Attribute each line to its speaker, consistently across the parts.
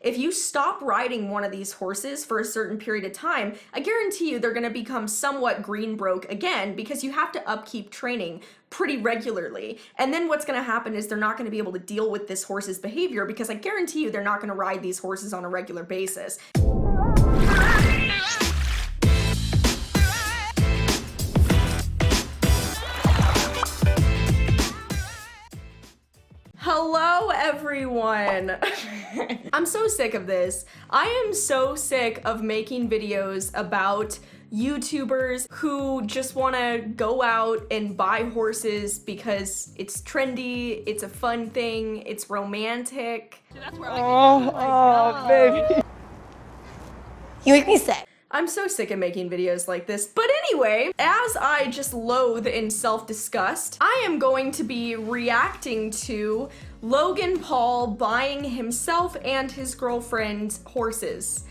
Speaker 1: If you stop riding one of these horses for a certain period of time, I guarantee you they're gonna become somewhat green broke again because you have to upkeep training pretty regularly. And then what's gonna happen is they're not gonna be able to deal with this horse's behavior because I guarantee you they're not gonna ride these horses on a regular basis. Hello everyone! I'm so sick of this. I am so sick of making videos about YouTubers who just want to go out and buy horses because it's trendy, it's a fun thing, it's romantic.
Speaker 2: That's where oh, baby.
Speaker 3: You make me sick.
Speaker 1: I'm so sick of making videos like this. But anyway, as I just loathe in self-disgust, I am going to be reacting to Logan Paul buying himself and his girlfriend horses.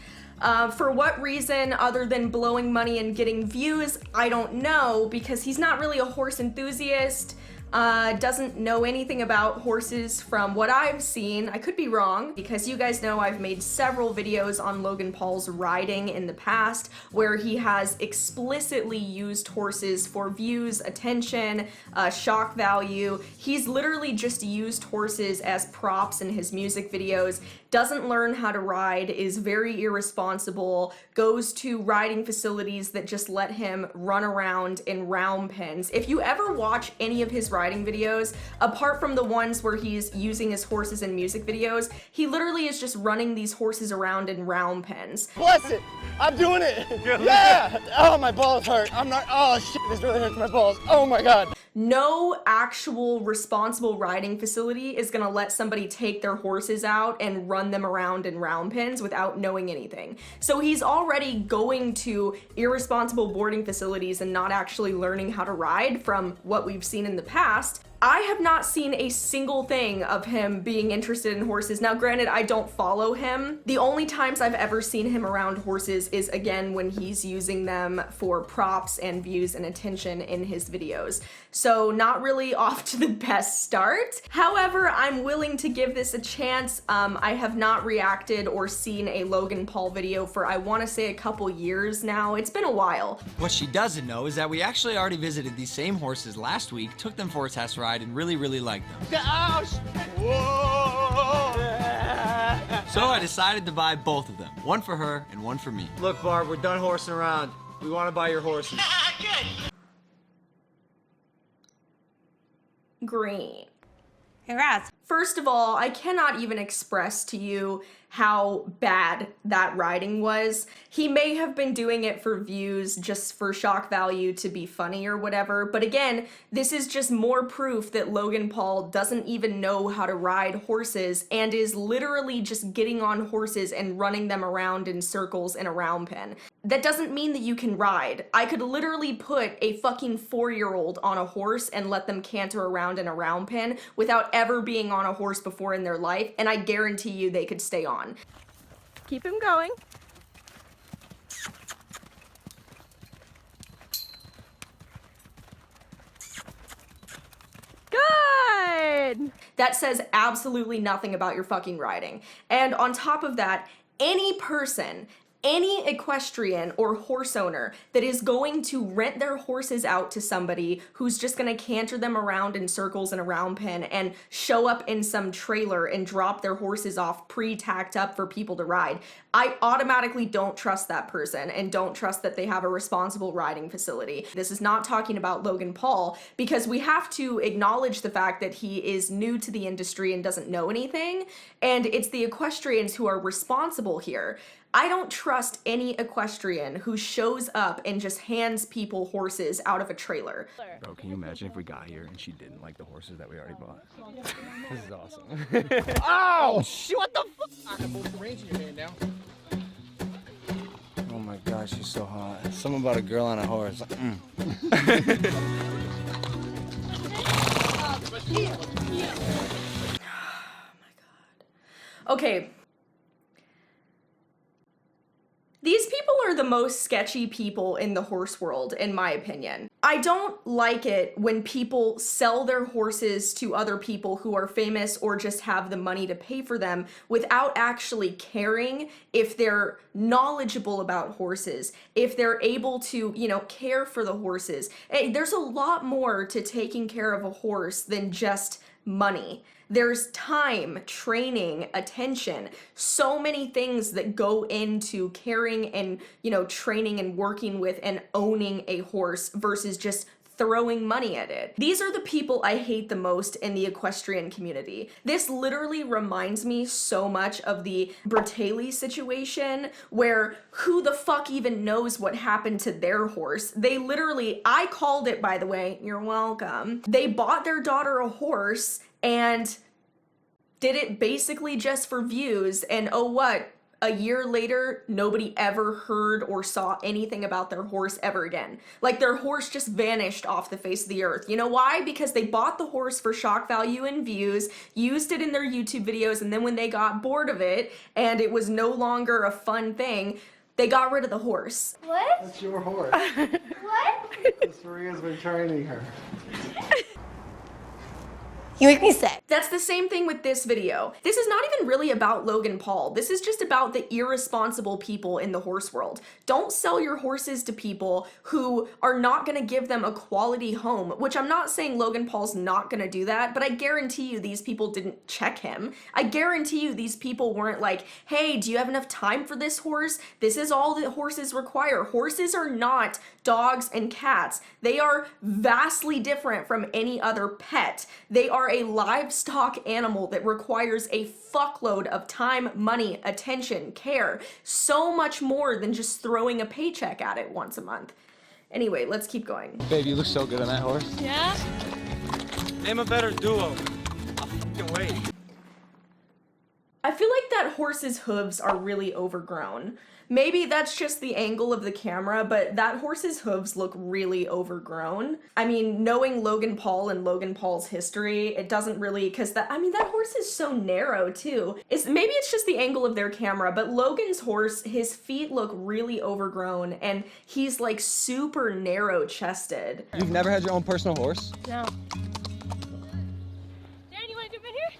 Speaker 1: For what reason other than blowing money and getting views, I don't know, because he's not really a horse enthusiast. Doesn't know anything about horses from what I've seen. I could be wrong, because you guys know I've made several videos on Logan Paul's riding in the past where he has explicitly used horses for views, attention, shock value. He's literally just used horses as props in his music videos, doesn't learn how to ride, is very irresponsible, goes to riding facilities that just let him run around in round pens. If you ever watch any of his riding videos, apart from the ones where he's using his horses in music videos, he literally is just running these horses around in round pens.
Speaker 2: Bless it! I'm doing it! Yeah! Oh, my balls hurt. I'm not, oh shit, this really hurts my balls. Oh my god.
Speaker 1: No actual responsible riding facility is gonna let somebody take their horses out and run them around in round pens without knowing anything. So he's already going to irresponsible boarding facilities and not actually learning how to ride from what we've seen in the past. I have not seen a single thing of him being interested in horses. Now, granted, I don't follow him. The only times I've ever seen him around horses is, again, when he's using them for props and views and attention in his videos. So not really off to the best start. However, I'm willing to give this a chance. I have not reacted or seen a Logan Paul video for, I want to say, a couple years now. It's been a while.
Speaker 4: What she doesn't know is that we actually already visited these same horses last week, took them for a test ride, and really liked them.
Speaker 2: Whoa!
Speaker 4: So I decided to buy both of them. One for her and one for me.
Speaker 2: Look, Barb, we're done horsing around. We want to buy your horses.
Speaker 1: Green.
Speaker 3: Congrats.
Speaker 1: First of all, I cannot even express to you how bad that riding was. He may have been doing it for views, just for shock value to be funny or whatever, but again, this is just more proof that Logan Paul doesn't even know how to ride horses and is literally just getting on horses and running them around in circles in a round pen. That doesn't mean that you can ride. I could literally put a fucking 4-year-old on a horse and let them canter around in a round pen without ever being on a horse before in their life, and I guarantee you they could stay on.
Speaker 3: Keep him going. Good!
Speaker 1: That says absolutely nothing about your fucking riding. And on top of that, any person, any equestrian or horse owner that is going to rent their horses out to somebody who's just gonna canter them around in circles in a round pen and show up in some trailer and drop their horses off pre-tacked up for people to ride, I automatically don't trust that person and don't trust that they have a responsible riding facility. This is not talking about Logan Paul, because we have to acknowledge the fact that he is new to the industry and doesn't know anything, and it's the equestrians who are responsible here. I don't trust any equestrian who shows up and just hands people horses out of a trailer.
Speaker 5: Bro, can you imagine if we got here and she didn't like the horses that we already bought? This is awesome.
Speaker 2: Oh, shit, what the fuck? I got both range in your hand now.
Speaker 5: Oh my gosh, she's so hot. Something about a girl on a horse.
Speaker 1: Okay. These people are the most sketchy people in the horse world, in my opinion. I don't like it when people sell their horses to other people who are famous or just have the money to pay for them without actually caring if they're knowledgeable about horses, if they're able to, you know, care for the horses. Hey, there's a lot more to taking care of a horse than just money. There's time, training, attention, so many things that go into caring and, you know, training and working with and owning a horse versus just throwing money at it. These are the people I hate the most in the equestrian community. This literally reminds me so much of the Bertalli situation, where who the fuck even knows what happened to their horse? They literally, I called it, by the way, you're welcome. They bought their daughter a horse and did it basically just for views, and oh what? A year later, nobody ever heard or saw anything about their horse ever again. Like, their horse just vanished off the face of the earth. You know why? Because they bought the horse for shock value and views, used it in their YouTube videos, and then when they got bored of it and it was no longer a fun thing, they got rid of the horse.
Speaker 3: What?
Speaker 2: That's your horse.
Speaker 3: What?
Speaker 2: Saria's been training her.
Speaker 3: You make me sick.
Speaker 1: That's the same thing with this video. This is not even really about Logan Paul. This is just about the irresponsible people in the horse world. Don't sell your horses to people who are not gonna give them a quality home, which I'm not saying Logan Paul's not gonna do that, but I guarantee you these people didn't check him. I guarantee you these people weren't like, hey, do you have enough time for this horse? This is all that horses require. Horses are not dogs and cats. They are vastly different from any other pet. They are a livestock animal that requires a fuckload of time, money, attention, care, so much more than just throwing a paycheck at it once a month. Anyway, let's keep going.
Speaker 5: Babe, you look so good on that horse.
Speaker 3: Yeah?
Speaker 6: Name a better duo. I'll fucking wait.
Speaker 1: I feel like that horse's hooves are really overgrown. Maybe that's just the angle of the camera, but that horse's hooves look really overgrown. I mean, knowing Logan Paul and Logan Paul's history, it doesn't really, because that horse is so narrow too. Maybe it's just the angle of their camera, but Logan's horse, his feet look really overgrown and he's like super narrow chested.
Speaker 5: You've never had your own personal horse?
Speaker 3: No. Dan, you want to jump in here?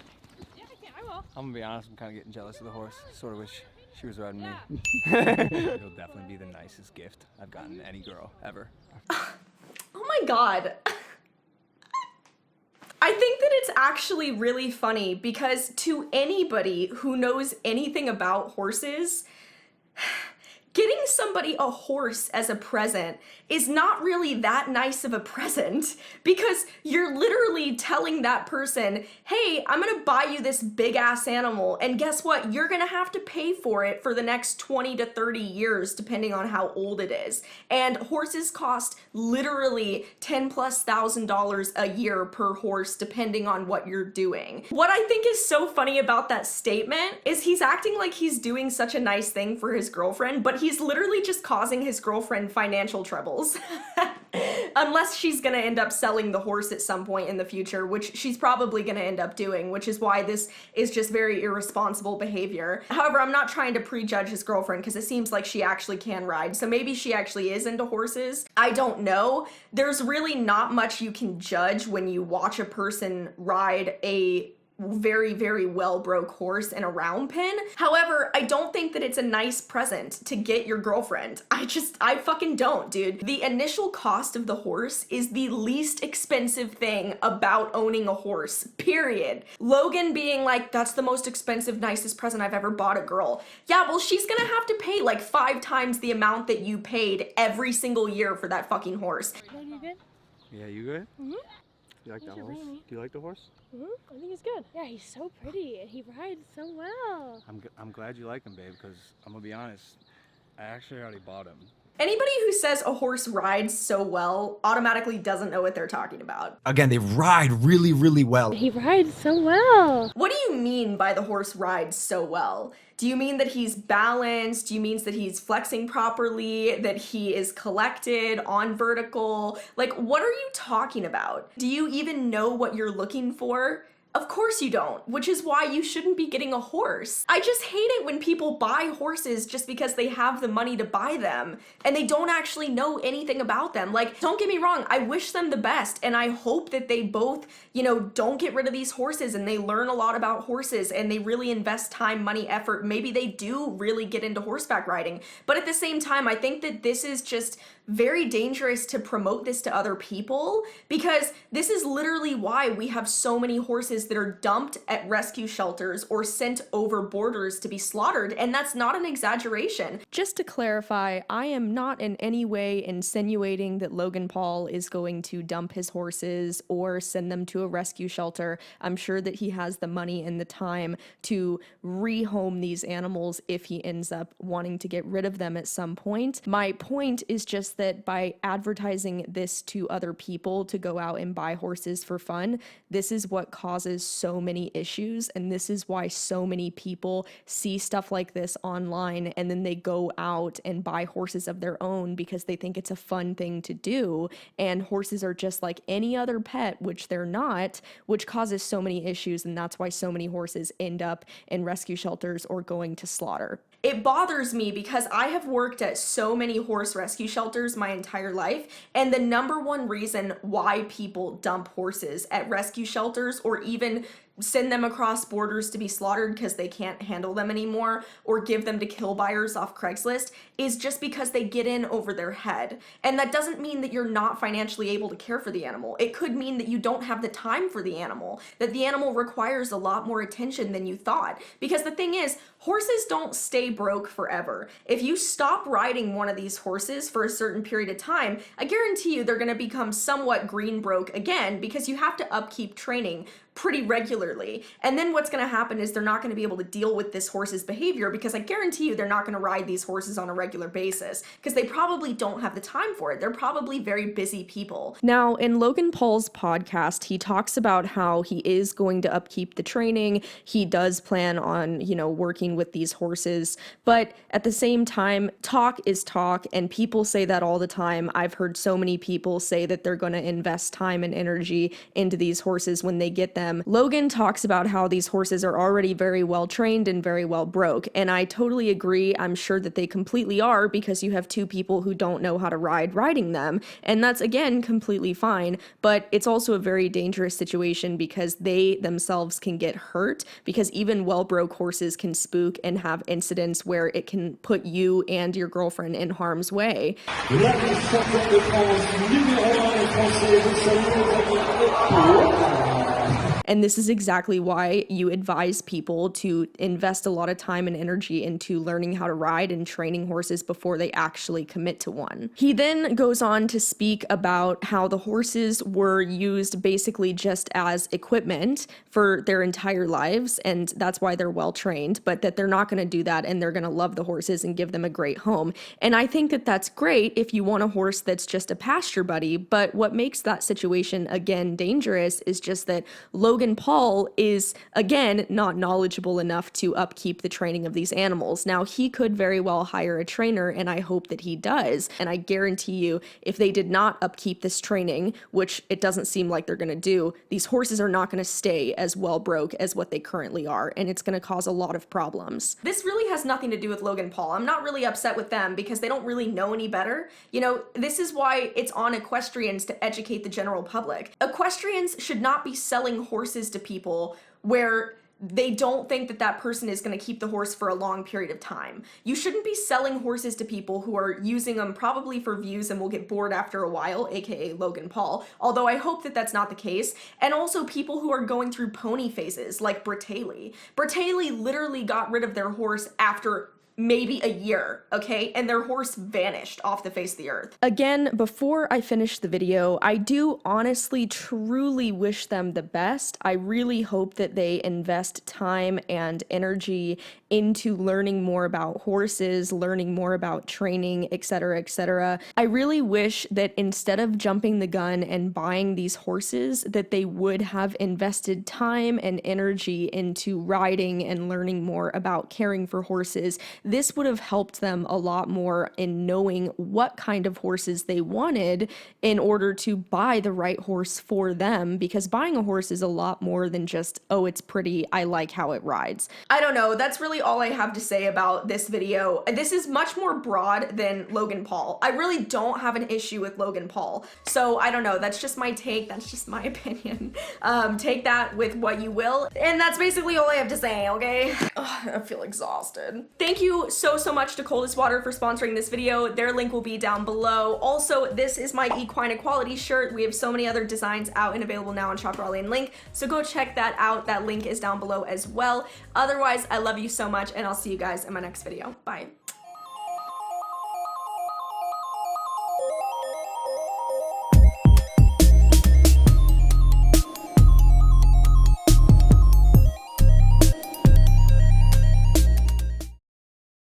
Speaker 3: Yeah, I will.
Speaker 5: I'm gonna be honest, I'm kind of getting jealous of the horse. Sort of wish she was riding me. It'll definitely be the nicest gift I've gotten any girl ever.
Speaker 1: Oh my god. I think that it's actually really funny because to anybody who knows anything about horses, getting somebody a horse as a present is not really that nice of a present, because you're literally telling that person, hey, I'm gonna buy you this big ass animal, and guess what? You're gonna have to pay for it for the next 20 to 30 years, depending on how old it is. And horses cost literally $10,000+ a year per horse, depending on what you're doing. What I think is so funny about that statement is he's acting like he's doing such a nice thing for his girlfriend, but he's literally just causing his girlfriend financial troubles. Unless she's gonna end up selling the horse at some point in the future, which she's probably gonna end up doing, which is why this is just very irresponsible behavior. However, I'm not trying to prejudge his girlfriend because it seems like she actually can ride, so maybe she actually is into horses. I don't know. There's really not much you can judge when you watch a person ride a very, very well-broke horse in a round pen. However, I don't think that it's a nice present to get your girlfriend. I fucking don't, dude. The initial cost of the horse is the least expensive thing about owning a horse, period. Logan being like, that's the most expensive, nicest present I've ever bought a girl. Yeah, well, she's gonna have to pay like 5 times the amount that you paid every single year for that fucking horse.
Speaker 3: You good?
Speaker 5: Yeah, you good?
Speaker 3: Mm-hmm.
Speaker 5: You like that horse? Do you like the horse?
Speaker 3: I think he's good. Yeah, he's so pretty and he rides so well.
Speaker 5: I'm glad you like him, babe, because I'm gonna be honest, I actually already bought him.
Speaker 1: Anybody who says a horse rides so well automatically doesn't know what they're talking about.
Speaker 4: Again, they ride really, really well.
Speaker 3: He rides so well.
Speaker 1: What do you mean by the horse rides so well? Do you mean that he's balanced? Do you mean that he's flexing properly? That he is collected on vertical? Like, what are you talking about? Do you even know what you're looking for? Of course you don't, which is why you shouldn't be getting a horse. I just hate it when people buy horses just because they have the money to buy them and they don't actually know anything about them. Like, don't get me wrong, I wish them the best and I hope that they both, you know, don't get rid of these horses and they learn a lot about horses and they really invest time, money, effort. Maybe they do really get into horseback riding. But at the same time, I think that this is just very dangerous to promote this to other people, because this is literally why we have so many horses that are dumped at rescue shelters or sent over borders to be slaughtered, and that's not an exaggeration. Just to clarify, I am not in any way insinuating that Logan Paul is going to dump his horses or send them to a rescue shelter. I'm sure that he has the money and the time to rehome these animals if he ends up wanting to get rid of them at some point. My point is just that by advertising this to other people to go out and buy horses for fun, this is what causes so many issues, and this is why so many people see stuff like this online and then they go out and buy horses of their own because they think it's a fun thing to do, and horses are just like any other pet, which they're not, which causes so many issues, and that's why so many horses end up in rescue shelters or going to slaughter. It bothers me because I have worked at so many horse rescue shelters my entire life, and the number one reason why people dump horses at rescue shelters or even send them across borders to be slaughtered because they can't handle them anymore, or give them to kill buyers off Craigslist, is just because they get in over their head. And that doesn't mean that you're not financially able to care for the animal. It could mean that you don't have the time for the animal, that the animal requires a lot more attention than you thought. Because the thing is, horses don't stay broke forever. If you stop riding one of these horses for a certain period of time, I guarantee you they're going to become somewhat green broke again, because you have to upkeep training pretty regularly. And then what's going to happen is they're not going to be able to deal with this horse's behavior, because I guarantee you they're not going to ride these horses on a regular basis because they probably don't have the time for it. They're probably very busy people. Now, in Logan Paul's podcast, he talks about how he is going to upkeep the training. He does plan on, you know, working with these horses, but at the same time, talk is talk, and people say that all the time. I've heard so many people say that they're going to invest time and energy into these horses when they get them. Logan talks about how these horses are already very well trained and very well broke, and I totally agree. I'm sure that they completely are, because you have two people who don't know how to ride riding them, and that's again completely fine, but it's also a very dangerous situation because they themselves can get hurt, because even well broke horses can spook and have incidents where it can put you and your girlfriend in harm's way. And this is exactly why you advise people to invest a lot of time and energy into learning how to ride and training horses before they actually commit to one. He then goes on to speak about how the horses were used basically just as equipment for their entire lives, and that's why they're well trained, but that they're not going to do that, and they're going to love the horses and give them a great home. And I think that that's great if you want a horse that's just a pasture buddy, but what makes that situation again dangerous is just that Logan Paul is, again, not knowledgeable enough to upkeep the training of these animals. Now, he could very well hire a trainer, and I hope that he does. And I guarantee you, if they did not upkeep this training, which it doesn't seem like they're going to do, these horses are not going to stay as well broke as what they currently are, and it's going to cause a lot of problems. This really has nothing to do with Logan Paul. I'm not really upset with them because they don't really know any better. You know, this is why it's on equestrians to educate the general public. Equestrians should not be selling horses to people where they don't think that that person is going to keep the horse for a long period of time. You shouldn't be selling horses to people who are using them probably for views and will get bored after a while, aka Logan Paul, although I hope that that's not the case, and also people who are going through pony phases like Raleigh. Raleigh literally got rid of their horse after maybe a year, okay? And their horse vanished off the face of the earth. Again, before I finish the video, I do honestly, truly wish them the best. I really hope that they invest time and energy into learning more about horses, learning more about training, etc., etc. I really wish that instead of jumping the gun and buying these horses, that they would have invested time and energy into riding and learning more about caring for horses. this would have helped them a lot more in knowing what kind of horses they wanted in order to buy the right horse for them, because buying a horse is a lot more than just, oh, it's pretty, I like how it rides. I don't know, that's really all I have to say about this video. This is much more broad than Logan Paul. I really don't have an issue with Logan Paul. So I don't know, that's just my take, that's just my opinion. Take that with what you will. And that's basically all I have to say, okay? Ugh, I feel exhausted. Thank you so much to Coldest Water for sponsoring this video. Their link will be down below. Also, this is my equine equality shirt. We have so many other designs out and available now on Shop Raleigh and Link, so go check that out. That link is down below as well. Otherwise, I love you so much, and I'll see you guys in my next video. Bye.